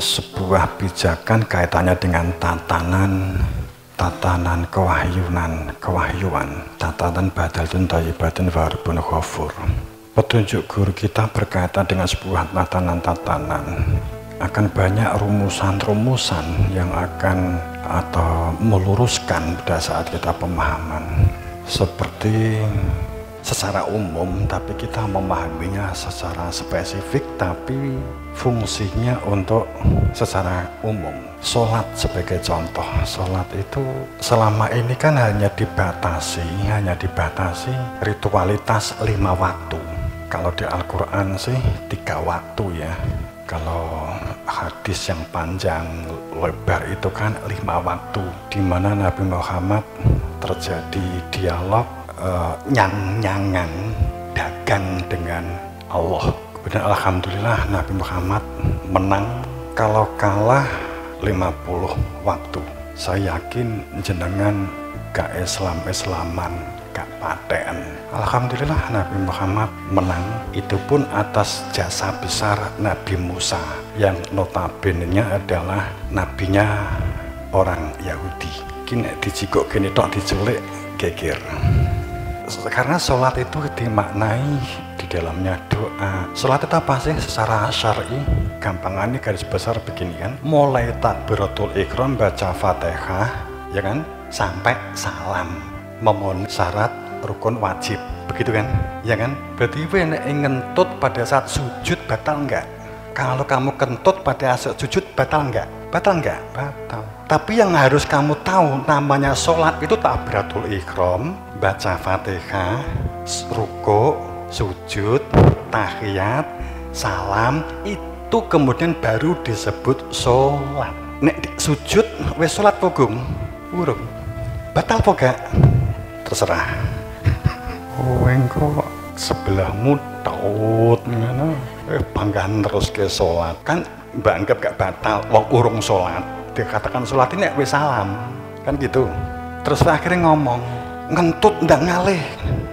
sebuah pijakan kaitannya dengan tatanan kewahyuan, tatanan badalun thayyibatun wa rabbun ghafur. Petunjuk guru kita berkaitan dengan sebuah tatanan akan banyak rumusan-rumusan yang akan atau meluruskan pada saat kita pemahaman seperti secara umum, tapi kita memahaminya secara spesifik, tapi fungsinya untuk secara umum. Sholat sebagai contoh, sholat itu selama ini kan hanya dibatasi ritualitas 5 waktu. Kalau di Al-Quran sih 3 waktu ya. Kalau hadis yang panjang lebar itu kan 5 waktu, di mana Nabi Muhammad terjadi dialog nyang-nyangan dagang dengan Allah. Kemudian alhamdulillah Nabi Muhammad menang. Kalau kalah 50 waktu, saya yakin jenengan gak Islaman, gak paten. Alhamdulillah Nabi Muhammad menang. Itu pun atas jasa besar Nabi Musa yang notabene-nya adalah nabinya orang Yahudi. Kini dijikuk gini tok diculik geger. Karena sholat itu dimaknai di dalamnya doa. Sholat itu apa sih secara syar'i? Gampangannya garis besar begini kan, mulai takbiratul ihram baca Fatihah ya kan, sampai salam, memenuhi syarat rukun wajib, begitu kan ya kan. Berarti ngentut pada saat sujud batal enggak? Kalau kamu kentut pada saat sujud batal enggak? Batal enggak? Batal. Tapi yang harus kamu tahu, namanya sholat itu takbiratul ihram, baca Fatihah, ruku, sujud, tahiyat, salam, itu kemudian baru disebut sholat. Nek sujud wes sholat pogong urung batal poga terserah. Engko sebelahmu taut ngono banggahan terus ke sholat kan, mbak anggap gak batal wong urung sholat. Dikatakan sholat ini wis salam kan gitu. Terus akhirnya ngomong ngentut ndak ngalih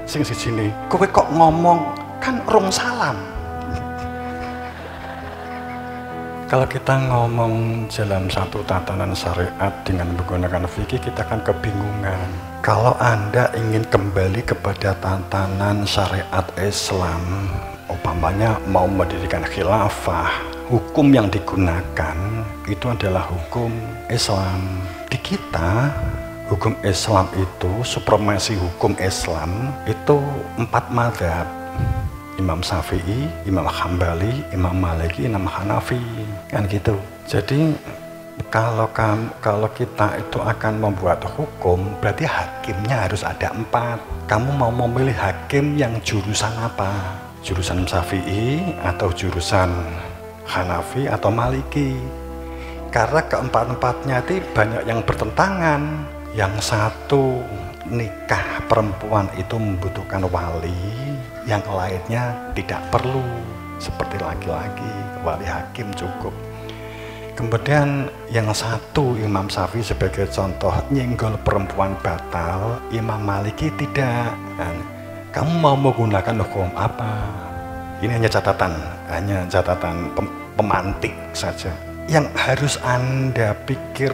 sing sijine, kowe kok ngomong kan rong salam. Kalau kita ngomong dalam satu tatanan syariat dengan menggunakan fikih, kita akan kebingungan. Kalau Anda ingin kembali kepada tatanan syariat Islam, umpamanya mau mendirikan khilafah, hukum yang digunakan itu adalah hukum Islam. Di kita, hukum Islam itu, supremasi hukum Islam itu 4 mazhab. Imam Syafi'i, Imam Hambali, Imam Maliki, Imam Hanafi, kan gitu. Jadi kalau kita itu akan membuat hukum, berarti hakimnya harus ada 4. Kamu mau memilih hakim yang jurusan apa? Jurusan Syafi'i atau jurusan Hanafi atau Maliki? Karena keempat-empatnya itu banyak yang bertentangan. Yang satu, nikah perempuan itu membutuhkan wali, yang lainnya tidak perlu, seperti laki-laki, wali hakim cukup. Kemudian yang satu, Imam Syafi'i sebagai contoh, nyenggol perempuan batal, Imam Maliki tidak. Kamu mau menggunakan hukum apa? Ini hanya catatan pemantik saja. Yang harus Anda pikir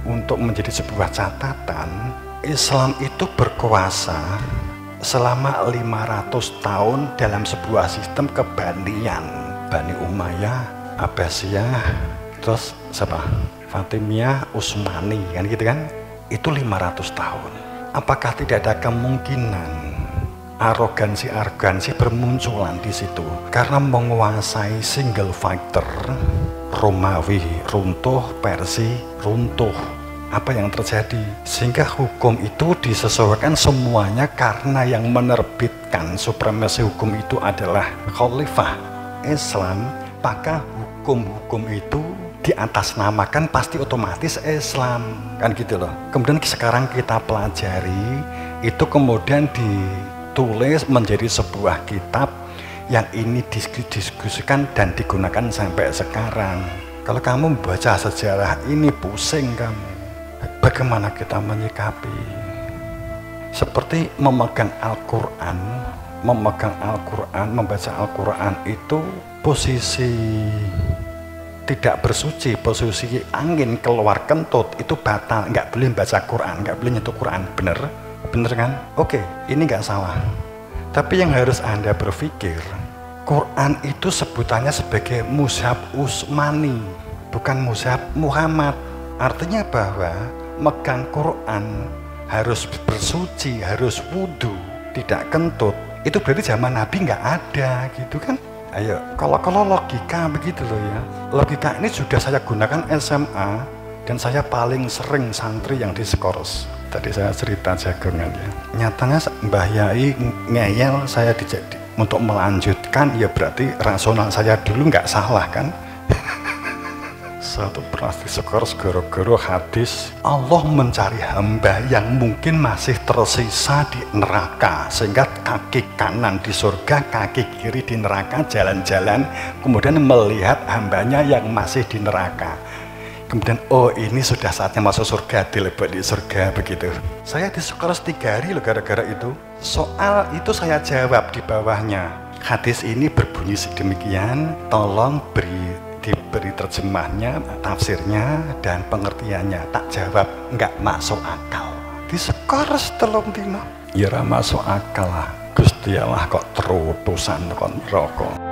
untuk menjadi sebuah catatan, Islam itu berkuasa selama 500 tahun dalam sebuah sistem kebanian. Bani Umayyah, Abbasiyah, terus siapa? Fatimiyah, Utsmani, kan gitu kan? Itu 500 tahun. Apakah tidak ada kemungkinan arogansi bermunculan di situ? Karena menguasai single factor, Romawi runtuh, Persia runtuh. Apa yang terjadi? Sehingga hukum itu disesuaikan semuanya karena yang menerbitkan supremasi hukum itu adalah khalifah Islam. Maka hukum-hukum itu diatasnamakan pasti otomatis Islam, kan gitu loh. Kemudian sekarang kita pelajari itu, kemudian ditulis menjadi sebuah kitab yang ini didiskusikan dan digunakan sampai sekarang. Kalau kamu membaca sejarah ini pusing kamu. Bagaimana kita menyikapi? Seperti memegang Al-Quran, membaca Al-Quran itu posisi tidak bersuci, posisi angin keluar kentut itu batal, nggak boleh baca Quran, nggak boleh nyentuh Quran. Bener? Bener kan? Oke, ini nggak salah. Tapi yang harus Anda berpikir, Quran itu sebutannya sebagai mushaf Utsmani, bukan mushaf Muhammad. Artinya bahwa megang Quran harus bersuci, harus wudhu, tidak kentut. Itu berarti zaman Nabi nggak ada gitu kan. Ayo, kalau logika begitu loh ya. Logika ini sudah saya gunakan SMA dan saya paling sering santri yang diskors. Tadi saya cerita jagung aja. Nyatanya Mbah Yai ngeyel saya untuk melanjutkan, ya berarti rasional saya dulu nggak salah kan. Satu pernah diskors gara-gara hadis Allah mencari hamba yang mungkin masih tersisa di neraka, sehingga kaki kanan di surga, kaki kiri di neraka, jalan-jalan kemudian melihat hambanya yang masih di neraka. Kemudian oh ini sudah saatnya masuk surga, dilebak di surga begitu. Saya diskors 3 hari loh gara-gara itu. Soal itu saya jawab di bawahnya. Hadis ini berbunyi sedemikian, tolong diberi terjemahnya, tafsirnya, dan pengertiannya. Tak jawab, nggak masuk akal. Diskors 3 dino. Ya masuk akal lah. Gusti Allah kok terutusan kon rokok.